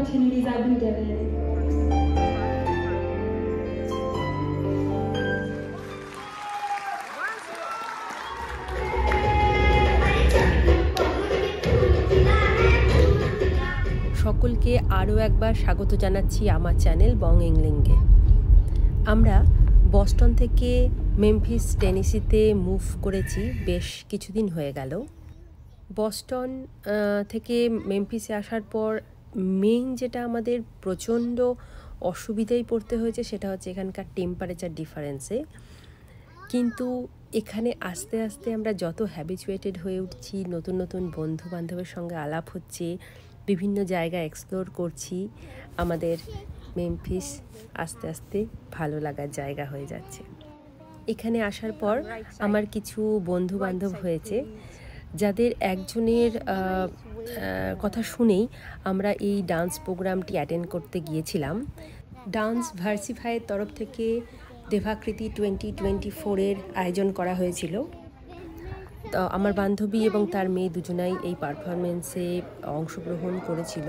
opportunities I've been given. সকলকে আরও একবার স্বাগত জানাচ্ছি আমার চ্যানেল বং ইংলিংয়ে। আমরা বস্টন থেকে মেমফিস টেনেসিতে মুভ করেছি, বেশ কিছুদিন হয়ে গেল। বস্টন থেকে মেমফিসে আসার পর মেইন যেটা আমাদের প্রচণ্ড অসুবিধায় পড়তে হয়েছে সেটা হচ্ছে এখানকার টেম্পারেচার ডিফারেন্সে। কিন্তু এখানে আস্তে আস্তে আমরা যত হ্যাবিচুয়েটেড হয়ে উঠছি, নতুন নতুন বন্ধু বান্ধবের সঙ্গে আলাপ হচ্ছে, বিভিন্ন জায়গা এক্সপ্লোর করছি, আমাদের মেমফিস আস্তে আস্তে ভালো লাগার জায়গা হয়ে যাচ্ছে। এখানে আসার পর আমার কিছু বন্ধু বান্ধব হয়েছে, যাদের একজনের কথা শুনেই আমরা এই ডান্স প্রোগ্রামটি অ্যাটেন্ড করতে গিয়েছিলাম। ডান্স ভার্সিফাইয়ের তরফ থেকে দেভাকৃতি 2024-এর আয়োজন করা হয়েছিল। তো আমার বান্ধবী এবং তার মেয়ে দুজনাই এই পারফরমেন্সে অংশগ্রহণ করেছিল।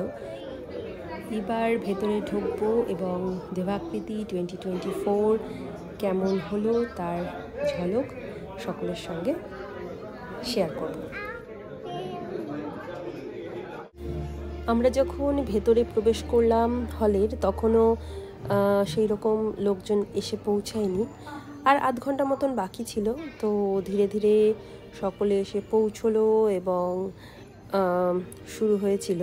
এবার ভেতরে ঢুকবো এবং দেভাকৃতি 2024 কেমন হলো তার ঝলক সকলের সঙ্গে শেয়ার করব। আমরা যখন ভেতরে প্রবেশ করলাম হলের, তখনও সেই রকম লোকজন এসে পৌঁছায়নি, আর আধ ঘন্টা মতন বাকি ছিল। তো ধীরে ধীরে সকলে এসে পৌঁছলো এবং শুরু হয়েছিল।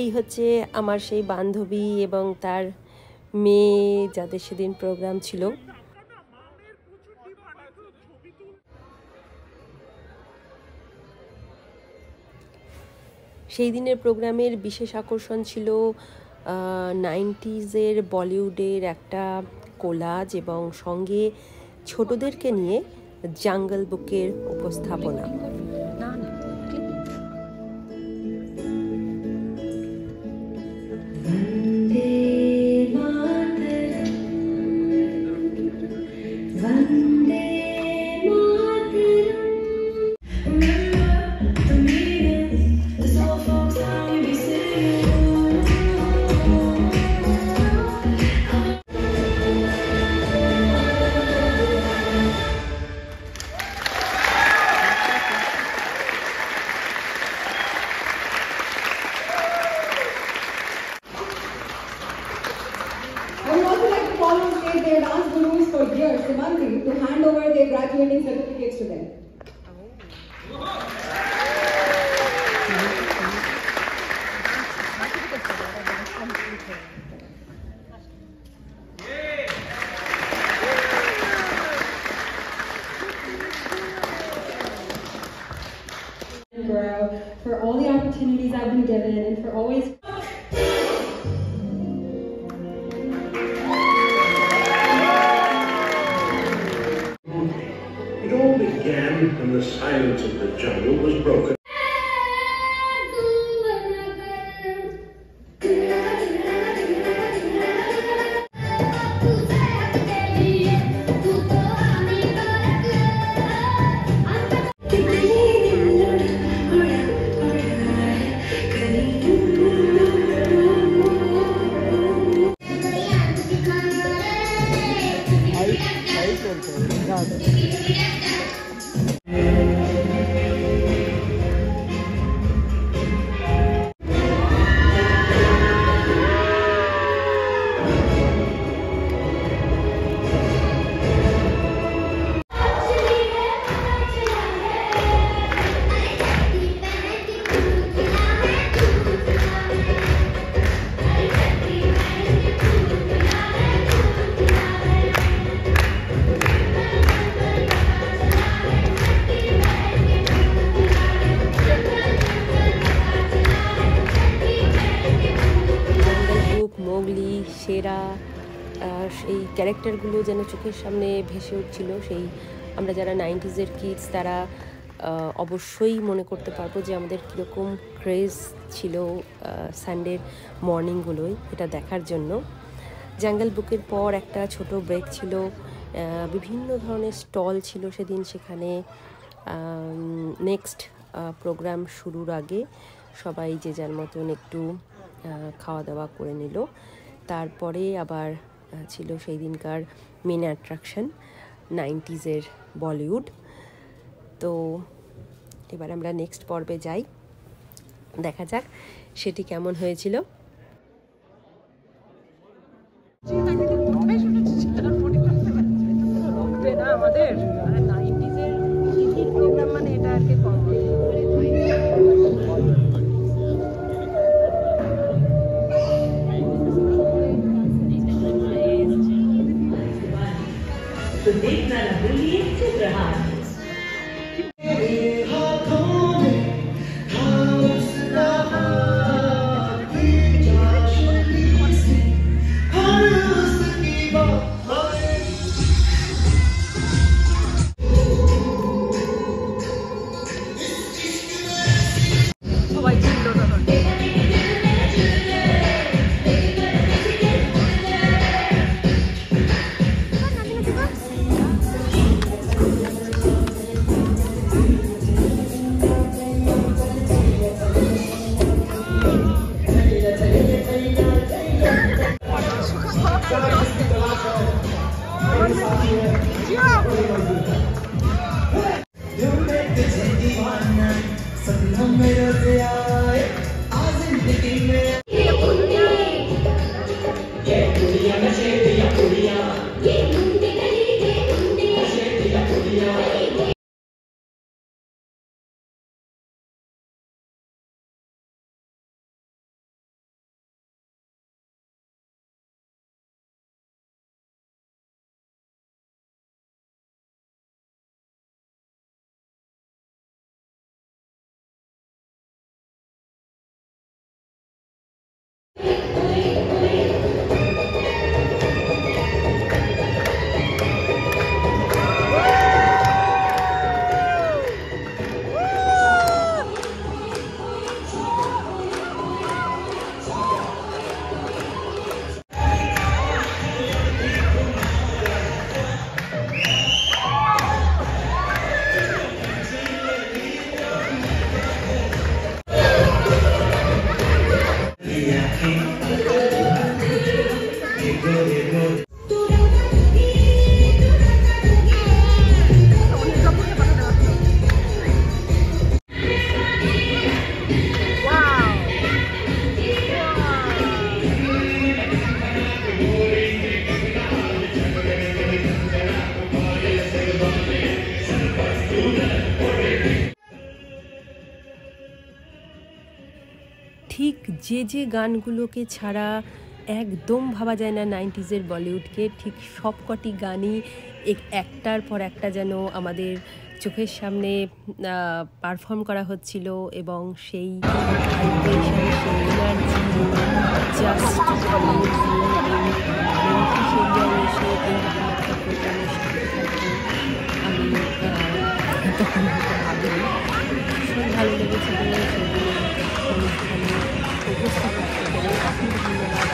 এই হচ্ছে আমার সেই বান্ধবী এবং তার মেয়ে, যাদের সেদিন প্রোগ্রাম ছিল। সেই দিনের প্রোগ্রামের বিশেষ আকর্ষণ ছিল 90s বলিউডের একটা কোলাজ এবং সঙ্গে ছোটদেরকে নিয়ে জাঙ্গল বুকের উপস্থাপনা। Their dance gurus for years, Simanti, to hand over their graduating certificates to them. For all the opportunities I've been given and for always and the silence of the jungle was broken. সেরা সেই ক্যারেক্টারগুলো যেন চোখের সামনে ভেসে উঠছিল। সেই আমরা যারা 90s কিডস তারা অবশ্যই মনে করতে পারবো যে আমাদের কীরকম ক্রেজ ছিল সানডের মর্নিংগুলোয় এটা দেখার জন্য। জাঙ্গল বুকের পর একটা ছোট ব্রেক ছিল, বিভিন্ন ধরনের স্টল ছিল সেদিন সেখানে। নেক্সট প্রোগ্রাম শুরুর আগে সবাই যে যার মতন একটু খাওয়া দাওয়া করে নিল। তারপরে আবার ছিল সেই দিনকার মেন অ্যাট্রাকশন 90s বলিউড। তো এবার আমরা নেক্সট পর্বে যাই, দেখা যাক সেটি কেমন হয়েছিল। আমাদের 90s টিভি প্রোগ্রাম মানে এটা আর কি কম। तो देखना न भूलिए चित्रहार। ঠিক যে গানগুলোকে ছাড়া একদম ভাবা যায় না 90s বলিউডকে, ঠিক সবকটি গানই একটার পর একটা যেন আমাদের চোখের সামনে পারফর্ম করা হচ্ছিল, এবং সেই ভাইব্রেশন, সেই এনার্জি জাস্ট আমি তখন ভাবিনি। ভীষণ ভালো লেগেছিল সেগুলো অনুষ্ঠানে উপস্থিত থাকতে পেরে। অসংখ্য ধন্যবাদ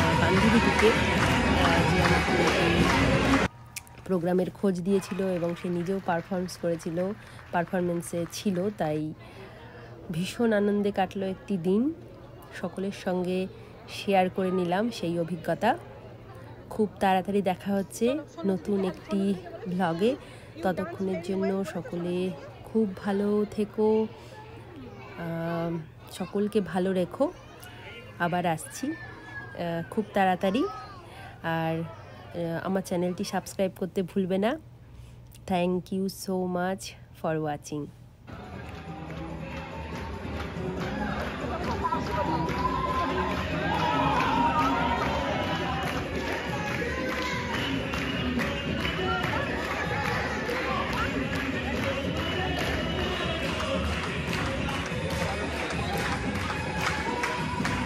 আমার বান্ধবীটিকে, যে আমাকে এই প্রোগ্রামের খোঁজ দিয়েছিল এবং সে নিজেও পারফরমেন্সে ছিল। তাই ভীষণ আনন্দে কাটলো একটি দিন, সকলের সঙ্গে শেয়ার করে নিলাম সেই অভিজ্ঞতা। খুব তাড়াতাড়ি দেখা হচ্ছে নতুন একটি ব্লগে। ততক্ষণের জন্য সকলে খুব ভালো থেকো, সকলকে ভালো রেখো। আবার আসছি খুব তাড়াতাড়ি। আর আমার চ্যানেলটি সাবস্ক্রাইব করতে ভুলবে না। Thank you so much for watching.